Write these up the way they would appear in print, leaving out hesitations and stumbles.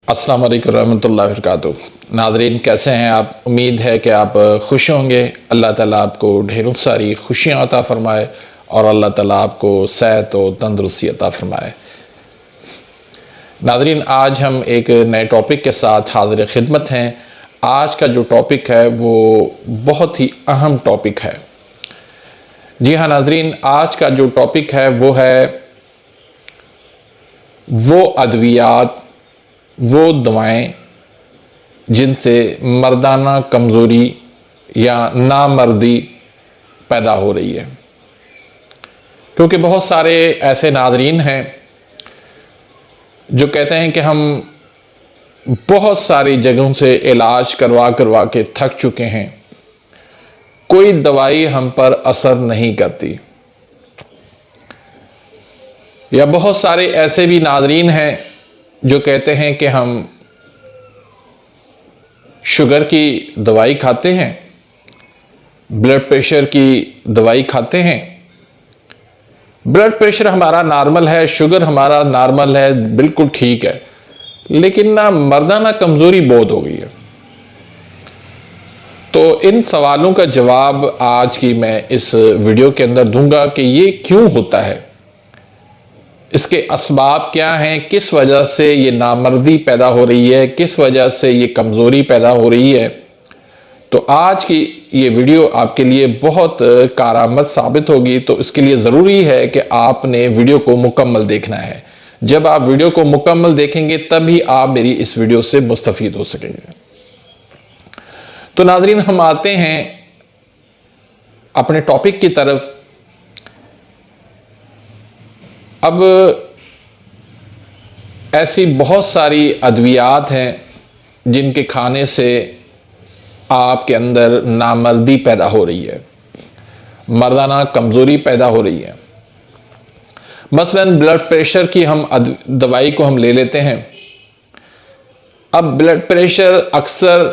अस्सलाम वालेकुम रहमतुल्लाहि व बरकातुहू। नाज़रीन कैसे हैं आप? उम्मीद है कि आप खुश होंगे। अल्लाह ताला आपको ढेरों सारी खुशियाँ अता फ़रमाए और अल्लाह ताला आपको सेहत और तंदुरुस्ती अता फ़रमाए। नाज़रीन आज हम एक नए टॉपिक के साथ हाज़िर खिदमत हैं। आज का जो टॉपिक है वो बहुत ही अहम टॉपिक है। जी हाँ नाज़रीन, आज का जो टॉपिक है वो अद्वियात, वो दवाएं जिनसे मर्दाना कमज़ोरी या नामर्दी पैदा हो रही है। क्योंकि बहुत सारे ऐसे नाज़रीन हैं जो कहते हैं कि हम बहुत सारी जगहों से इलाज करवा करवा के थक चुके हैं, कोई दवाई हम पर असर नहीं करती। या बहुत सारे ऐसे भी नाज़रीन हैं जो कहते हैं कि हम शुगर की दवाई खाते हैं, ब्लड प्रेशर की दवाई खाते हैं, ब्लड प्रेशर हमारा नॉर्मल है, शुगर हमारा नॉर्मल है, बिल्कुल ठीक है, लेकिन ना मर्दाना कमज़ोरी बहुत हो गई है। तो इन सवालों का जवाब आज की मैं इस वीडियो के अंदर दूंगा कि ये क्यों होता है, इसके असबाब क्या हैं, किस वजह से ये नामर्दी पैदा हो रही है, किस वजह से ये कमज़ोरी पैदा हो रही है। तो आज की ये वीडियो आपके लिए बहुत कारआमद साबित होगी। तो इसके लिए ज़रूरी है कि आपने वीडियो को मुकम्मल देखना है। जब आप वीडियो को मुकम्मल देखेंगे तभी आप मेरी इस वीडियो से मुस्तफ़ीद हो सकेंगे। तो नाज़रीन हम आते हैं अपने टॉपिक की तरफ। अब ऐसी बहुत सारी अद्वियात हैं जिनके खाने से आपके अंदर नामर्दी पैदा हो रही है, मर्दाना कमज़ोरी पैदा हो रही है। मसलन ब्लड प्रेशर की हम दवाई को हम ले लेते हैं। अब ब्लड प्रेशर अक्सर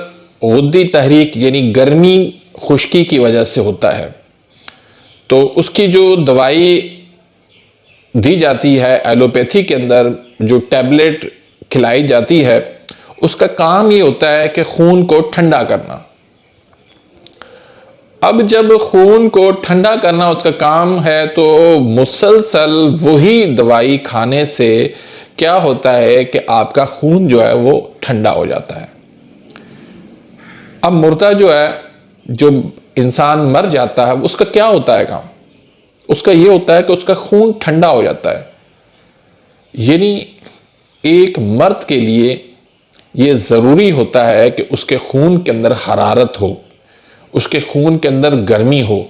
गुद्दी तहरीक यानी गर्मी खुश्की की वजह से होता है। तो उसकी जो दवाई दी जाती है एलोपैथी के अंदर, जो टैबलेट खिलाई जाती है, उसका काम ये होता है कि खून को ठंडा करना। अब जब खून को ठंडा करना उसका काम है तो मुसलसल वही दवाई खाने से क्या होता है कि आपका खून जो है वो ठंडा हो जाता है। अब मुर्दा जो है, जो इंसान मर जाता है, उसका क्या होता है काम? उसका यह होता है कि उसका खून ठंडा हो जाता है। यानी एक मर्द के लिए यह जरूरी होता है कि उसके खून के अंदर हरारत हो, उसके खून के अंदर गर्मी हो,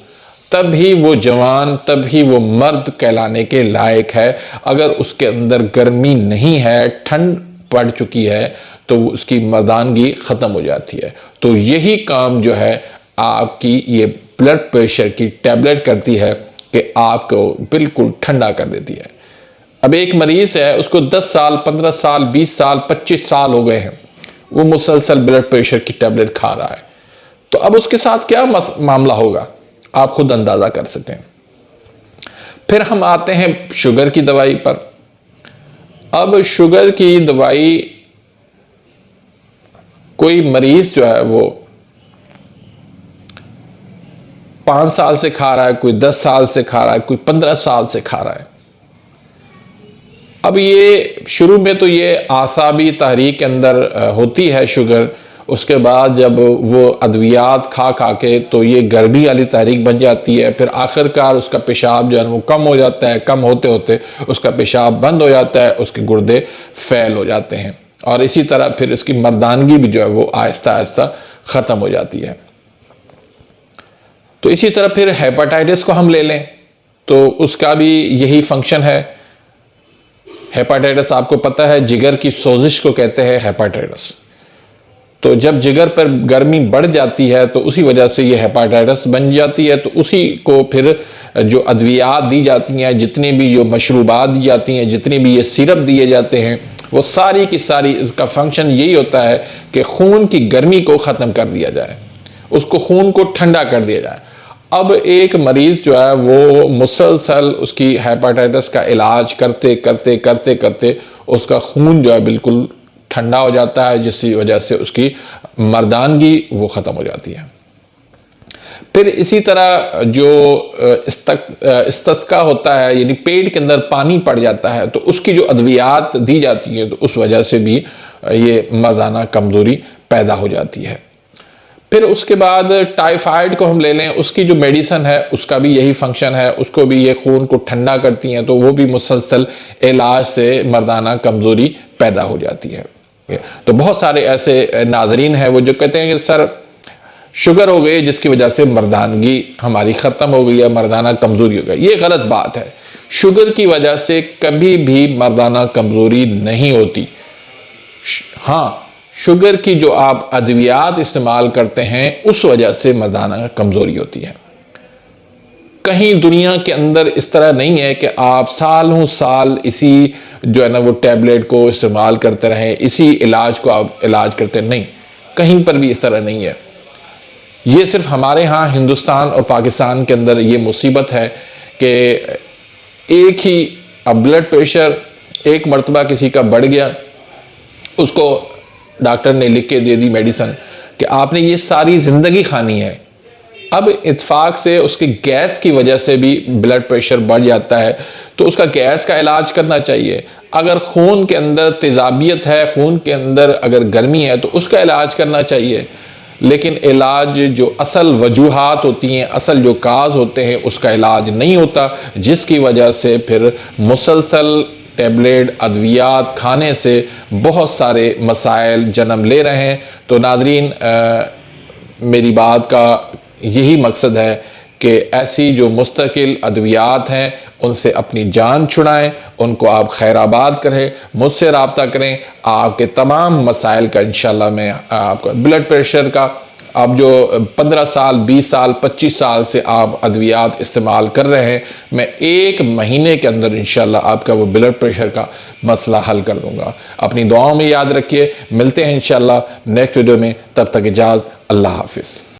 तभी वो जवान, तभी वो मर्द कहलाने के लायक है। अगर उसके अंदर गर्मी नहीं है, ठंड पड़ चुकी है, तो उसकी मर्दानगी खत्म हो जाती है। तो यही काम जो है आपकी ये ब्लड प्रेशर की टैबलेट करती है कि आपको बिल्कुल ठंडा कर देती है। अब एक मरीज है, उसको 10 साल, 15 साल, 20 साल, 25 साल हो गए हैं, वो मुसलसल ब्लड प्रेशर की टैबलेट खा रहा है। तो अब उसके साथ क्या मामला होगा, आप खुद अंदाजा कर सकते हैं। फिर हम आते हैं शुगर की दवाई पर। अब शुगर की दवाई कोई मरीज जो है वो 5 साल से खा रहा है, कोई 10 साल से खा रहा है, कोई 15 साल से खा रहा है। अब ये शुरू में तो ये आसाबी तहरीक के अंदर होती है शुगर, उसके बाद जब वो अद्वियात खा खा के तो ये गर्मी वाली तहरीक बन जाती है। फिर आखिरकार उसका पेशाब जो है वो कम हो जाता है, कम होते होते उसका पेशाब बंद हो जाता है, उसके गुर्दे फैल हो जाते हैं और इसी तरह फिर इसकी मर्दानगी भी जो है वो आहिस्ता आहिस्ता ख़त्म हो जाती है। तो इसी तरह फिर हेपेटाइटिस को हम ले लें तो उसका भी यही फंक्शन है। हेपेटाइटिस आपको पता है, जिगर की सोजिश को कहते हैं हेपेटाइटिस। तो जब जिगर पर गर्मी बढ़ जाती है तो उसी वजह से ये हेपेटाइटिस बन जाती है। तो उसी को फिर जो अद्वियात दी जाती हैं, जितनी भी जो मशरूबात दी जाती हैं, जितनी भी ये सिरप दिए जाते हैं, वो सारी की सारी इसका फंक्शन यही होता है कि खून की गर्मी को ख़त्म कर दिया जाए, उसको खून को ठंडा कर दिया जाए। अब एक मरीज जो है वो मुसलसल उसकी हेपेटाइटिस का इलाज करते करते करते करते उसका खून जो है बिल्कुल ठंडा हो जाता है, जिसकी वजह से उसकी मर्दानगी वो ख़त्म हो जाती है। फिर इसी तरह जो इस्तस्का होता है, यानी पेट के अंदर पानी पड़ जाता है, तो उसकी जो अद्वियात दी जाती है तो उस वजह से भी ये मर्दाना कमज़ोरी पैदा हो जाती है। फिर उसके बाद टाइफाइड को हम ले लें, उसकी जो मेडिसिन है उसका भी यही फंक्शन है, उसको भी ये खून को ठंडा करती हैं, तो वो भी मुसलसल इलाज से मर्दाना कमज़ोरी पैदा हो जाती है। तो बहुत सारे ऐसे नाज़रीन हैं वो जो कहते हैं कि सर शुगर हो गई जिसकी वजह से मर्दानगी हमारी ख़त्म हो गई है, मर्दाना कमज़ोरी हो गई। ये गलत बात है। शुगर की वजह से कभी भी मर्दाना कमज़ोरी नहीं होती। हाँ, शुगर की जो आप अद्वियात इस्तेमाल करते हैं उस वजह से मर्दाना कमज़ोरी होती है। कहीं दुनिया के अंदर इस तरह नहीं है कि आप सालों साल इसी जो है ना वो टैबलेट को इस्तेमाल करते रहें, इसी इलाज को आप इलाज करते नहीं, कहीं पर भी इस तरह नहीं है। ये सिर्फ हमारे यहाँ हिंदुस्तान और पाकिस्तान के अंदर ये मुसीबत है कि एक ही अब ब्लड प्रेशर एक मरतबा किसी का बढ़ गया, उसको डॉक्टर ने लिख के दे दी मेडिसिन कि आपने ये सारी ज़िंदगी खानी है। अब इत्तेफाक से उसकी गैस की वजह से भी ब्लड प्रेशर बढ़ जाता है, तो उसका गैस का इलाज करना चाहिए। अगर खून के अंदर तेज़ाबियत है, खून के अंदर अगर गर्मी है, तो उसका इलाज करना चाहिए। लेकिन इलाज जो असल वजूहात होती हैं, असल जो काज होते हैं, उसका इलाज नहीं होता, जिसकी वजह से फिर मुसलसल टैबलेट अद्वियात खाने से बहुत सारे मसाइल जन्म ले रहे हैं। तो नाज़रीन, मेरी बात का यही मकसद है कि ऐसी जो मुस्तकिल अद्वियात हैं उनसे अपनी जान छुड़ाएं, उनको आप खैराबाद करें, मुझसे रब्ता करें। आपके तमाम मसाइल का इंशाल्लाह मैं आपको ब्लड प्रेशर का, आप जो 15 साल 20 साल 25 साल से आप अद्वियात इस्तेमाल कर रहे हैं, मैं 1 महीने के अंदर इंशाल्लाह आपका वो ब्लड प्रेशर का मसला हल कर दूंगा। अपनी दुआओं में याद रखिए। मिलते हैं इंशाल्लाह नेक्स्ट वीडियो में, तब तक इजाज़त, अल्लाह हाफिज़।